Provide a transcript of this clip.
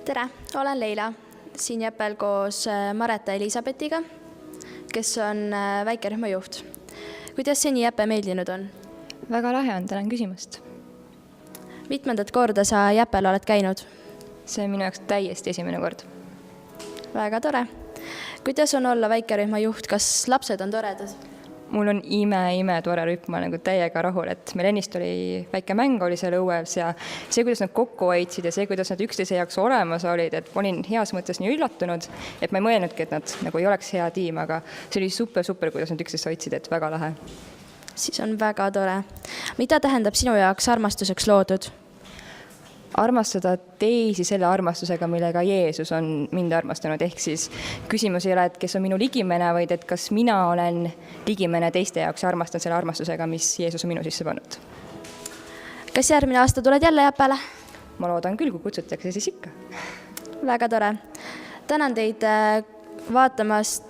Tere, olen Leila, siin Jäpel koos Mareta Elisabetiga, kes on väikerühma juht. Kuidas seni Jäpe meeldinud on? Väga lahe on, tänan küsimast. Mitmendat korda sa Jäpel oled käinud? See on minu jaoks täiesti esimene kord. Väga tore. Kuidas on olla väikerühma juht? Kas lapsed on toredad? Mul on ime tore rühm, ma olen täiega rahul, et meil ennist oli väike mäng oli seal õues ja see, kuidas nad kokku hoidsid ja see, kuidas nad üksteise jaoks olemas olid, et olin heas mõttes nii üllatunud, et ma ei mõelnudki, et nad nagu ei oleks hea tiim, aga see oli super, kuidas nad üksteist hoidsid, et väga lahe. Siis on väga tore. Mida tähendab sinu jaoks armastuseks loodud? Armastada teisi selle armastusega, millega Jeesus on mind armastanud, ehk siis küsimus ei ole, et kes on minu ligimene, vaid et kas mina olen ligimene teiste jaoks ja armastan selle armastusega, mis Jeesus on minu sisse pannud. Kas järgmine aasta tuled jälle Jäpele? Ma loodan küll, kui kutsutakse, siis ikka. Väga tore. Tänan teid vaatamast